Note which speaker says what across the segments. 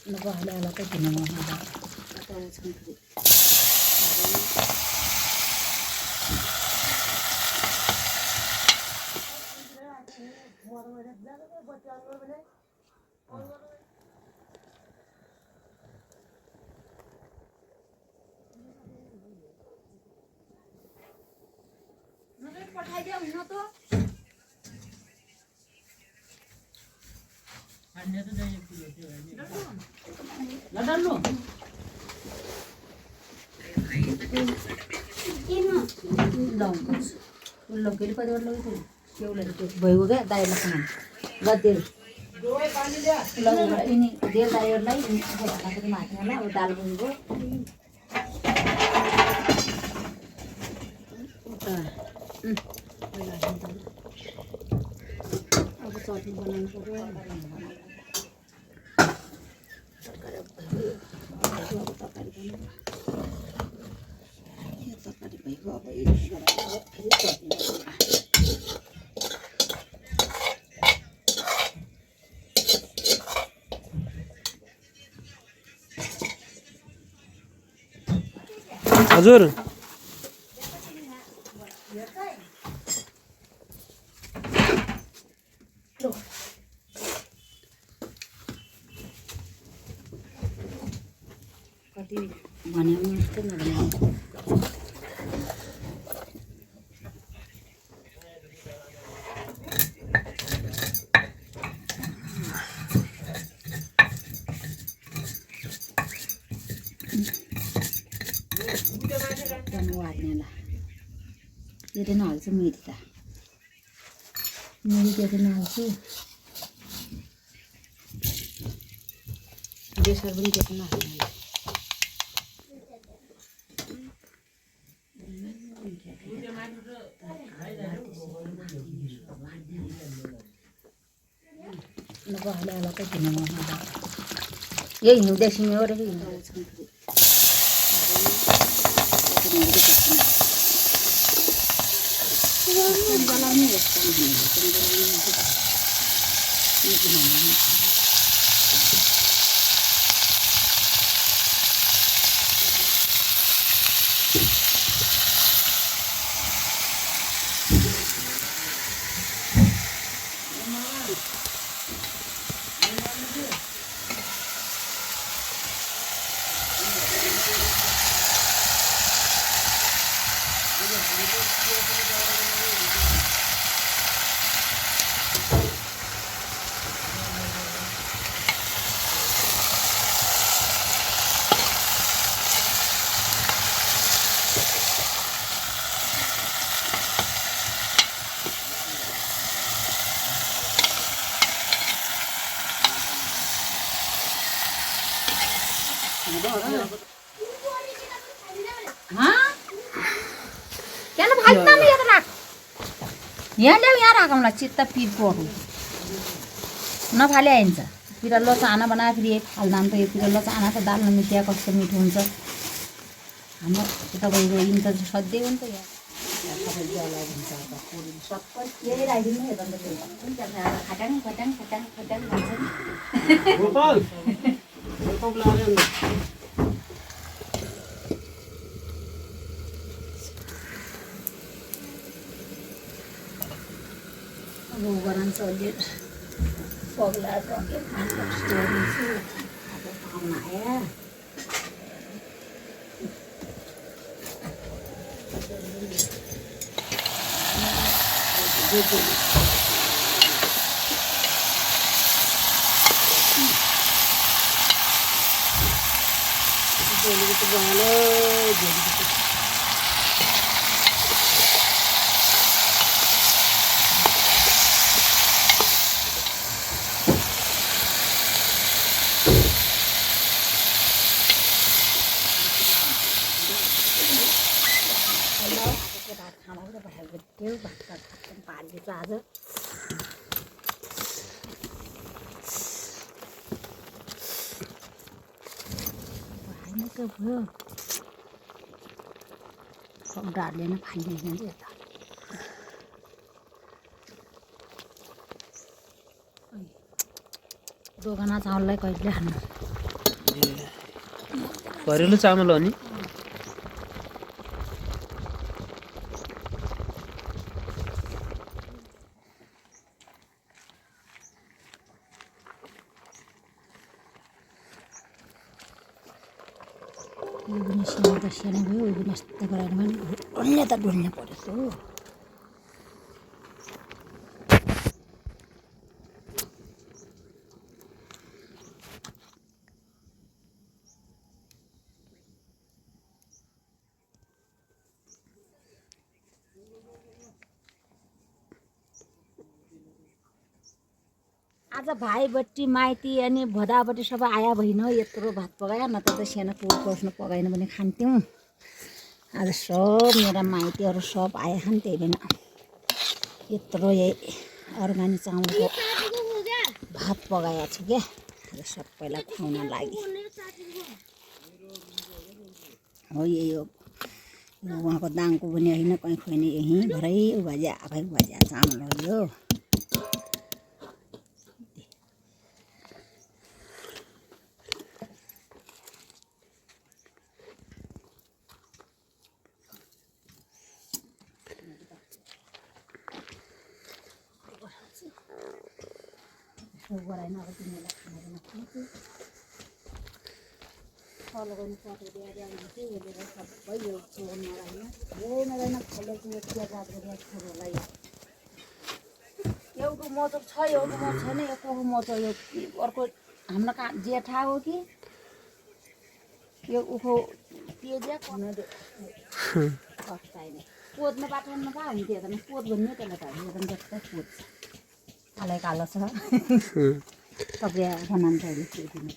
Speaker 1: नको आले आला तर घेणे मग मला आता सांगते पठाई दिया हुन तो अन्य तो जाइए लडल्लो लोकेल पदवर लोक ठेवलं भैव काय दायला पण गदेल डोळे पाणी द्या तुला इनी दे दायरला इनी हाताकडे मारण्याला दाल बनगो अब चटनी बनाउनु पर्यो तरकारी भइगयो अब फेरि चटनी
Speaker 2: हजुर
Speaker 1: कति भनेको जस्तो नभने वाट्नेला यो चाहिँ नहाल्छु मेथी त मेथी त्यो चाहिँ नहाल्छु बेसर पनि त्यो चाहिँ नहाल्नु नको हाले आला त घेने म यही हिउँदैछौँ हो रे यहाँ ल्याऊ यहाँ राखौँला चित्त पिरकोहरू नफाले आइन्छ पिरल्लो चाना बनायो फेरि एक फाल्दाम त यो पिरल्लो चाना त दालमा मिठिया कस्तो मिठो हुन्छ हाम्रो तपाईँको इन त सधैँ हो नि त यहाँ सबै यही राखिदिनु खटाङ खटाङ खटाङ खटाङ भन्छ गरान्छ अलि पग्ला टके खान्छु अब पाहुना आयो त्यो भात पारिदिएको आज भयो डाडले नै फाइदिन्छ यता दोकाना चाउललाई कहिले खानु
Speaker 2: घरेलु चामल हो नि
Speaker 1: यो पनि सानो त सानो भयो यो पनि यस्तो गराएर पनि डल्ले त डल्ने परेछ हो आज भाइबट्टी माइती अनि भदाबट्टी सबै आया भइन यत्रो भात पकायो न त सानो पर्सन पकाएन भने खान्थ्यौँ आज सब मेरा माइतीहरू सब आए खान् त्यही भएन यत्रो यही अर्ग्यानिक चामलको भात पकाएको छु क्या आज सबैलाई खुवाउन लागि हो यही हो उहाँको दाङको पनि होइन कहीँ खुवाउने यहीँ भरै उभाजिया आफै उभाजिया चामल हो यो गराएन अब तिमीलाई फलगनी पठाइदिएर चाहिँ हेरेर सबै यो छोड्न लाग्यो हेर्दैन फलेको यो चिया जात गरेर छोरोलाई एउटा मोटर छ एउटा मोटर छैन एकको मोटर यो अर्को हाम्रो कहाँ जेठा हो कि यो उखो तेजिया खानु फस्टाइने पोद्न बाटोमा कहाँ हुन्थ्यो त पोत भन्ने त्यसलाई त हेर्नु जस्तै पोत कालै कालो छ सबै बनाउँछ अहिले दिनु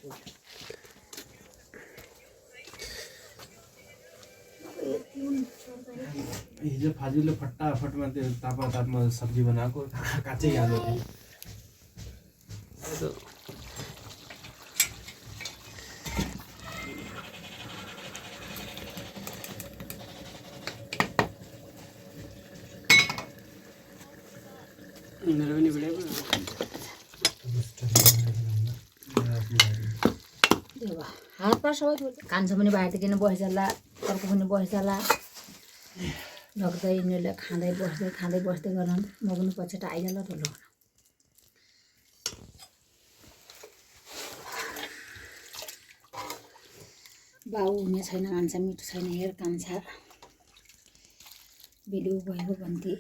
Speaker 3: हिजो फाजिलो फटाफटमा त्यो तापमा सब्जी बनाएको काँचै हाल्यो
Speaker 1: हातमा सबै कान्छ पनि बाहिर किन बसिजाला अर्को पनि बसिजाला लग्दै यिनीहरूले खाँदै बस्दै गर्न म पनि पछाडि आइजाला त लग्न बाउ हुने छैन कान्छा मिठो छैन हेर कान्छा बिलु भएको भन्थे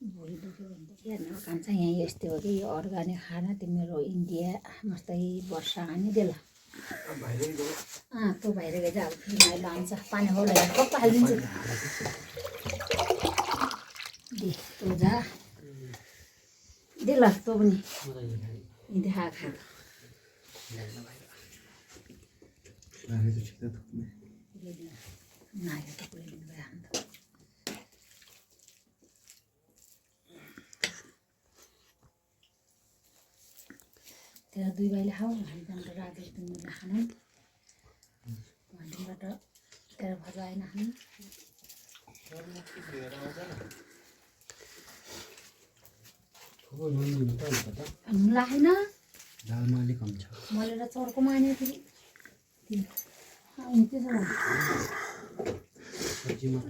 Speaker 1: भुँडी दुख्यो भन्थे हेर्न कान्छा यहाँ यस्तै हो कि यो अर्ग्यानिक खाना तिम्रो इन्डिया मस्तै वर्षा हानी देला तँ बाहिर गएर अब फेरि माइलो लान्छ पानी हो लगाएर कप्पा हालिदिन्छु दे तँ जा दे ल तँ पनि देखा खा नागेर त पुऱ्याइदिनु भयो अन्त तेरा दुई भाइले खाऊ हामी जान्छ राजेश तिमीले खानु भन्नेबाट तेरा भजा आएन खानु लागेन
Speaker 3: दालमा अलिक कम छ
Speaker 1: मैले त चर्को माने फेरि अनि त्यसो
Speaker 3: सब्जीमा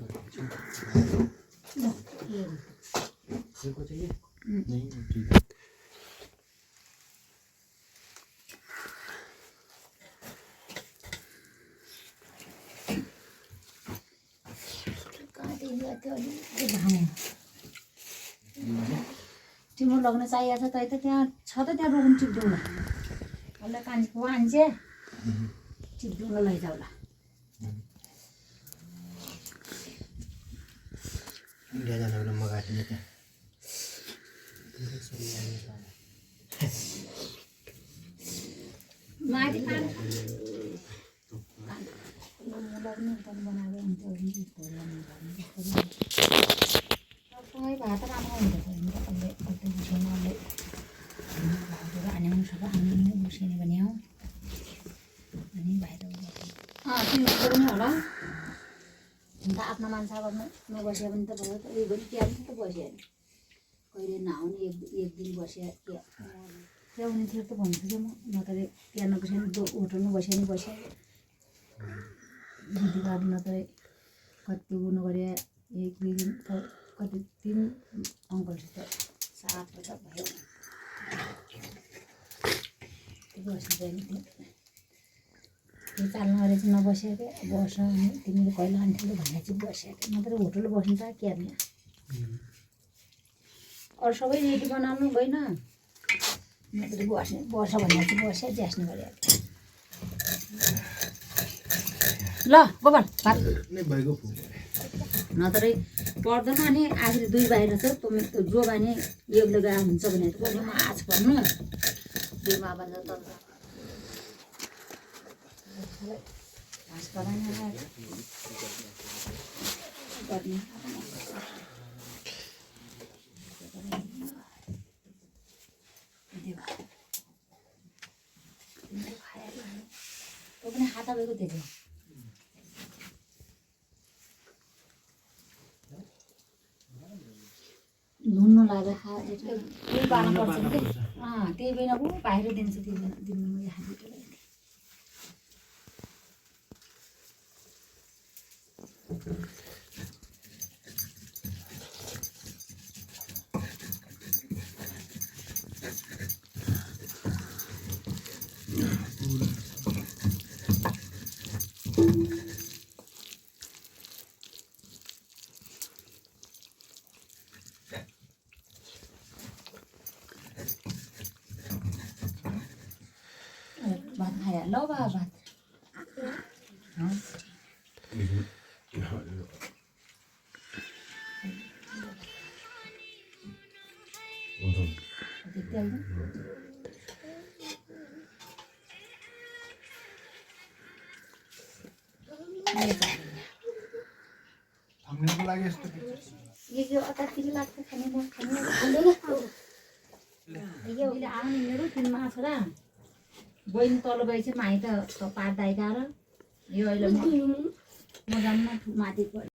Speaker 1: तिम्रो लग्न चाहिएको छ त त्यहाँ छ त त्यहाँ रोक्नु चिप्दौँला उसलाई कान्छेको आन्छे चिप्दौँला लैजाउला
Speaker 3: इन्डिया जान बेला मगाएको थिएँ त्यहाँ
Speaker 1: माथि सँगै भात राम्रो हुन्छ अहिले कति बुझ्नु अहिले भातहरू हान्याउनु सबै हान्नु बुझ्ने भने हौ अनि भाइ त तिमीहरूको पनि होला अन्त आफ्नो मान्छे गर्नु नबस्यो भने त भयो उयो पनि त्यहाँ पनि त बस्यो भने कहिले नआउने एक दिन बस्यो ल्याउने थियो त भन्छु कि म नत्र त्यहाँ नबस्यो भने होटलमा बस्यो भने बस्यो दिदी बाबु नत्र कति उ नगरे एक दुई दिन त कति दिन अङ्कलसित 7 वर्ष भयो बस्नु चाहिँ त्यो चाल नगरे चाहिँ नबस्यो क्या बस्छ अनि तिमीले कहिले अन्ठ्यालो भनेर चाहिँ बस्यो नत्र होटल बस्नु त के गर्ने अरू सबै रेडी बनाउनु गएन नत्र बस्ने बस्छ भनेर चाहिँ बस्यो ज्यास्ने गरे ल गोपाल भात नत्र पर्दैन अनि आखिर 2 बाहिर छ त जो भने एक लगा हुन्छ भनेर पनि म आज भन्नु 2 मा बन्द त घाँस बनाउन गर्ने तँ पनि खाता भएको थियो नुन नलागेर खा त्यही बार्नु पर्छ नि त्यही बेला ऊ बाहिर दिन्छ त्यो बेला दिनु म यहाँ भात खाया ल बा भात
Speaker 3: हामीको लागि यस्तो
Speaker 1: यो अतातिर लाग्छ खाने खाने यो आउने मेरो 3 मास र बहिनी तल गए चाहिँ माइत पार्दै गएर यो अहिले म जान्न माथि